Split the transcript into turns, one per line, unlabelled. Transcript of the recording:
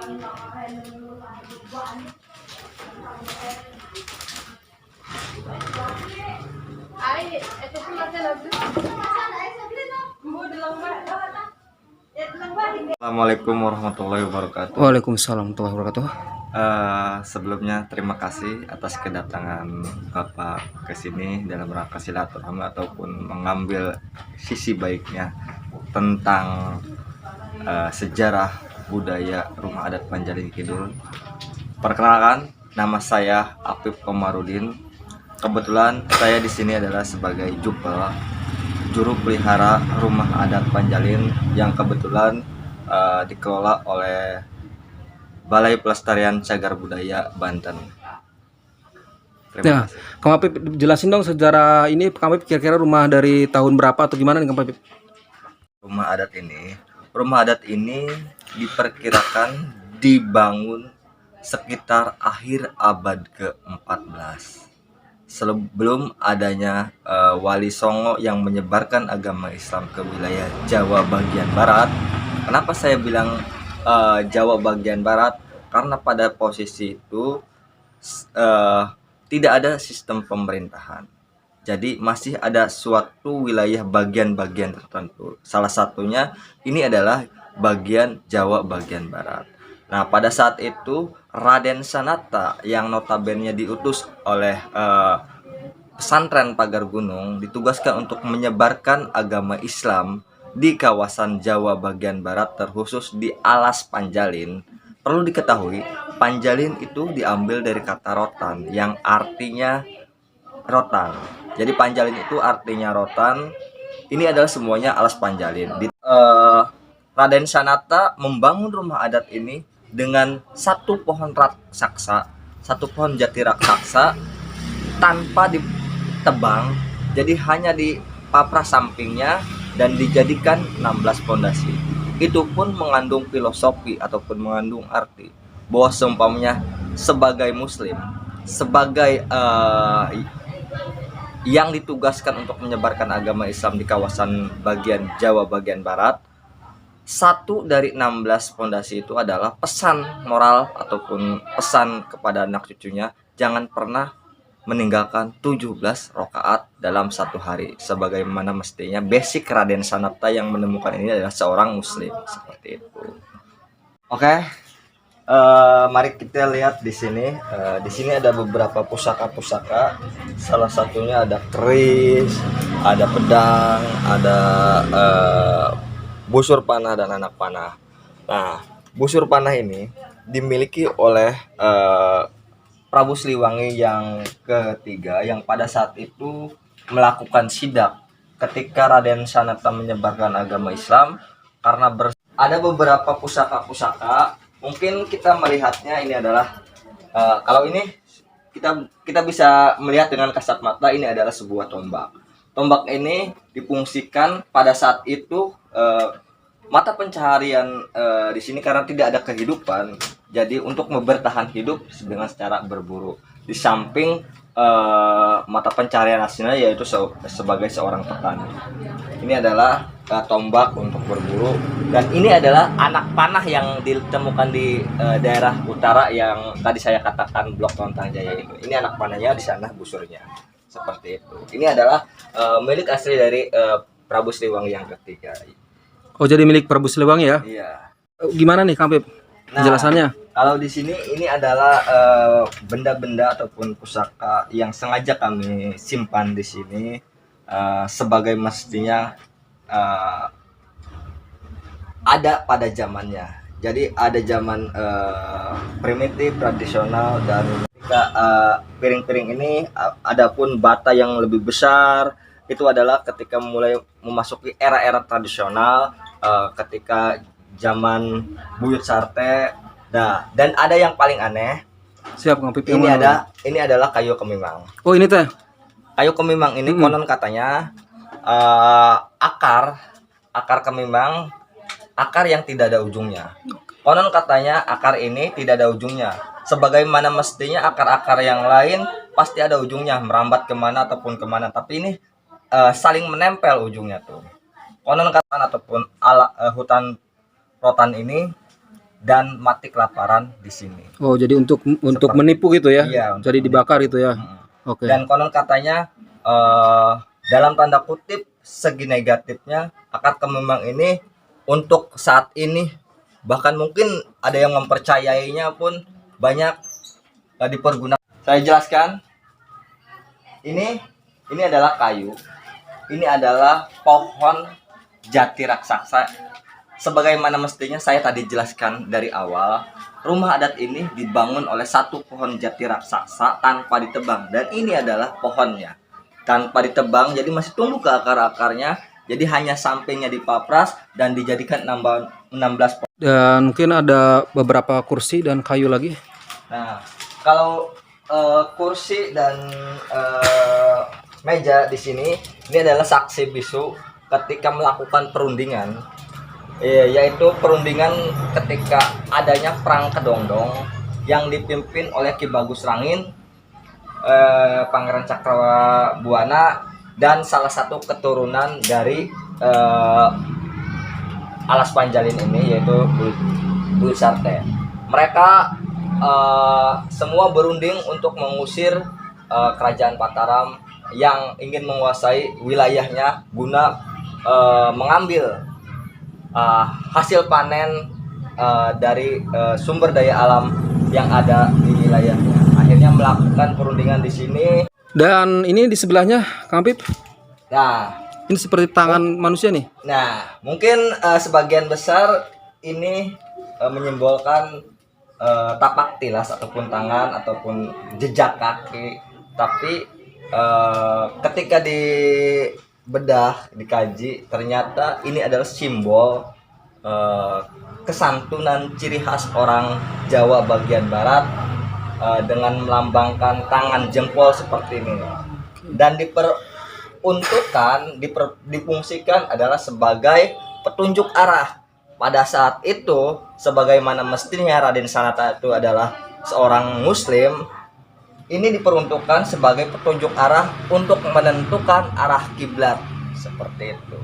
Assalamualaikum warahmatullahi wabarakatuh.
Waalaikumsalam warahmatullahi wabarakatuh.
Sebelumnya terima kasih atas kedatangan Bapak ke sini dalam rangka silaturahmi ataupun mengambil sisi baiknya tentang sejarah budaya rumah adat Panjaling Kidul. Perkenalkan, nama saya Apip Komarudin. Kebetulan saya di sini adalah sebagai Jupel, juru pelihara rumah adat Panjalin yang kebetulan dikelola oleh Balai Pelestarian Cagar Budaya Banten.
Nah, Kang Apip jelasin dong sejarah ini, Kang Apip kira-kira rumah dari tahun berapa atau gimana nih Kang Apip?
Rumah adat ini diperkirakan dibangun sekitar akhir abad ke-14 sebelum adanya Wali Songo yang menyebarkan agama Islam ke wilayah Jawa bagian barat. Kenapa saya bilang Jawa bagian barat? Karena pada posisi itu tidak ada sistem pemerintahan. Jadi masih ada suatu wilayah bagian-bagian tertentu. Salah satunya ini adalah bagian Jawa bagian barat. Nah, pada saat itu Raden Sanata yang notabene diutus oleh pesantren Pagar Gunung ditugaskan untuk menyebarkan agama Islam di kawasan Jawa bagian barat, terkhusus di Alas Panjalin. Perlu diketahui, Panjalin itu diambil dari kata rotan yang artinya rotan. Jadi Panjalin itu artinya rotan. Ini adalah semuanya Alas Panjalin. Raden Sanata membangun rumah adat ini dengan satu pohon raksasa, satu pohon jati raksasa tanpa ditebang. Jadi hanya di papras sampingnya dan dijadikan 16 pondasi. Itu pun mengandung filosofi ataupun mengandung arti bahwa seumpamanya sebagai muslim, sebagai yang ditugaskan untuk menyebarkan agama Islam di kawasan bagian Jawa bagian barat, satu dari 16 pondasi itu adalah pesan moral ataupun pesan kepada anak cucunya, jangan pernah meninggalkan 17 rakaat dalam satu hari, sebagaimana mestinya basic Raden Sanata yang menemukan ini adalah seorang muslim, seperti itu. Oke, mari kita lihat di sini. Di sini ada beberapa pusaka-pusaka. Salah satunya ada keris, ada pedang, ada busur panah dan anak panah. Nah, busur panah ini dimiliki oleh Prabu Siliwangi yang ketiga, yang pada saat itu melakukan sidak ketika Raden Sanata menyebarkan agama Islam. Karena ada beberapa pusaka-pusaka, mungkin kita melihatnya ini adalah kalau ini kita bisa melihat dengan kasat mata, ini adalah sebuah tombak. Tombak ini difungsikan pada saat itu mata pencaharian di sini karena tidak ada kehidupan. Jadi untuk bertahan hidup dengan cara berburu. Di samping mata pencaharian aslinya yaitu sebagai seorang petani. Ini adalah tombak untuk berburu, dan ini adalah anak panah yang ditemukan di daerah utara yang tadi saya katakan Blok Tontang Jaya itu. Ini anak panahnya, di sana busurnya. Seperti itu. Ini adalah milik asli dari Prabu Siliwangi yang ketiga.
Oh, jadi milik Prabu Siliwangi ya?
Iya.
Gimana nih Kang Apip penjelasannya?
Kalau di sini ini adalah benda-benda ataupun pusaka yang sengaja kami simpan di sini sebagai mestinya ada pada zamannya. Jadi ada zaman primitif, tradisional, dan ketika piring-piring ini adapun bata yang lebih besar itu adalah ketika mulai memasuki era-era tradisional, ketika zaman Buyut Sarte. Nah, dan ada yang paling aneh.
Siap Kang Apip.
Ini adalah kayu kemimang.
Oh, ini teh.
Kayu kemimang ini konon katanya akar kemimang, akar yang tidak ada ujungnya. Konon katanya akar ini tidak ada ujungnya. Sebagaimana mestinya akar-akar yang lain pasti ada ujungnya, merambat kemana ataupun kemana. Tapi ini saling menempel ujungnya tuh. Konon katanya ataupun hutan rotan ini dan mati kelaparan di sini.
Oh, jadi untuk
Seperti-
menipu gitu ya?
Iya, untuk
Jadi dibakar gitu ya? Oke.
Dan konon katanya dalam tanda kutip segi negatifnya akad kemimang ini untuk saat ini bahkan mungkin ada yang mempercayainya pun banyak dipergunakan. Saya jelaskan. Ini adalah kayu. Ini adalah pohon jati raksasa. Sebagaimana mestinya saya tadi jelaskan dari awal, rumah adat ini dibangun oleh satu pohon jati raksasa tanpa ditebang, dan ini adalah pohonnya tanpa ditebang, jadi masih tumbuh ke akar-akarnya, jadi hanya sampingnya dipapras dan dijadikan 16 pohon.
Dan mungkin ada beberapa kursi dan kayu lagi.
Nah, kalau kursi dan meja di sini ini adalah saksi bisu ketika melakukan perundingan. Yaitu perundingan ketika adanya perang Kedondong yang dipimpin oleh Ki Bagus Rangin, Pangeran Cakrabuana, dan salah satu keturunan dari Alas Panjalin ini, yaitu Bulu Sarte. Mereka semua berunding untuk mengusir kerajaan Mataram yang ingin menguasai wilayahnya guna mengambil hasil panen dari sumber daya alam yang ada di wilayahnya. Akhirnya melakukan perundingan di sini.
Dan ini di sebelahnya, Kang Pip,
Nah,
ini seperti tangan manusia nih.
mungkin sebagian besar ini menyimbolkan tapak tilas ataupun tangan ataupun jejak kaki. Tapi ketika dibedah, dikaji, ternyata ini adalah simbol kesantunan ciri khas orang Jawa bagian barat, dengan melambangkan tangan jempol seperti ini, dan difungsikan adalah sebagai petunjuk arah. Pada saat itu, sebagaimana mestinya Raden Sanata itu adalah seorang muslim, ini diperuntukkan sebagai petunjuk arah untuk menentukan arah kiblat, seperti itu.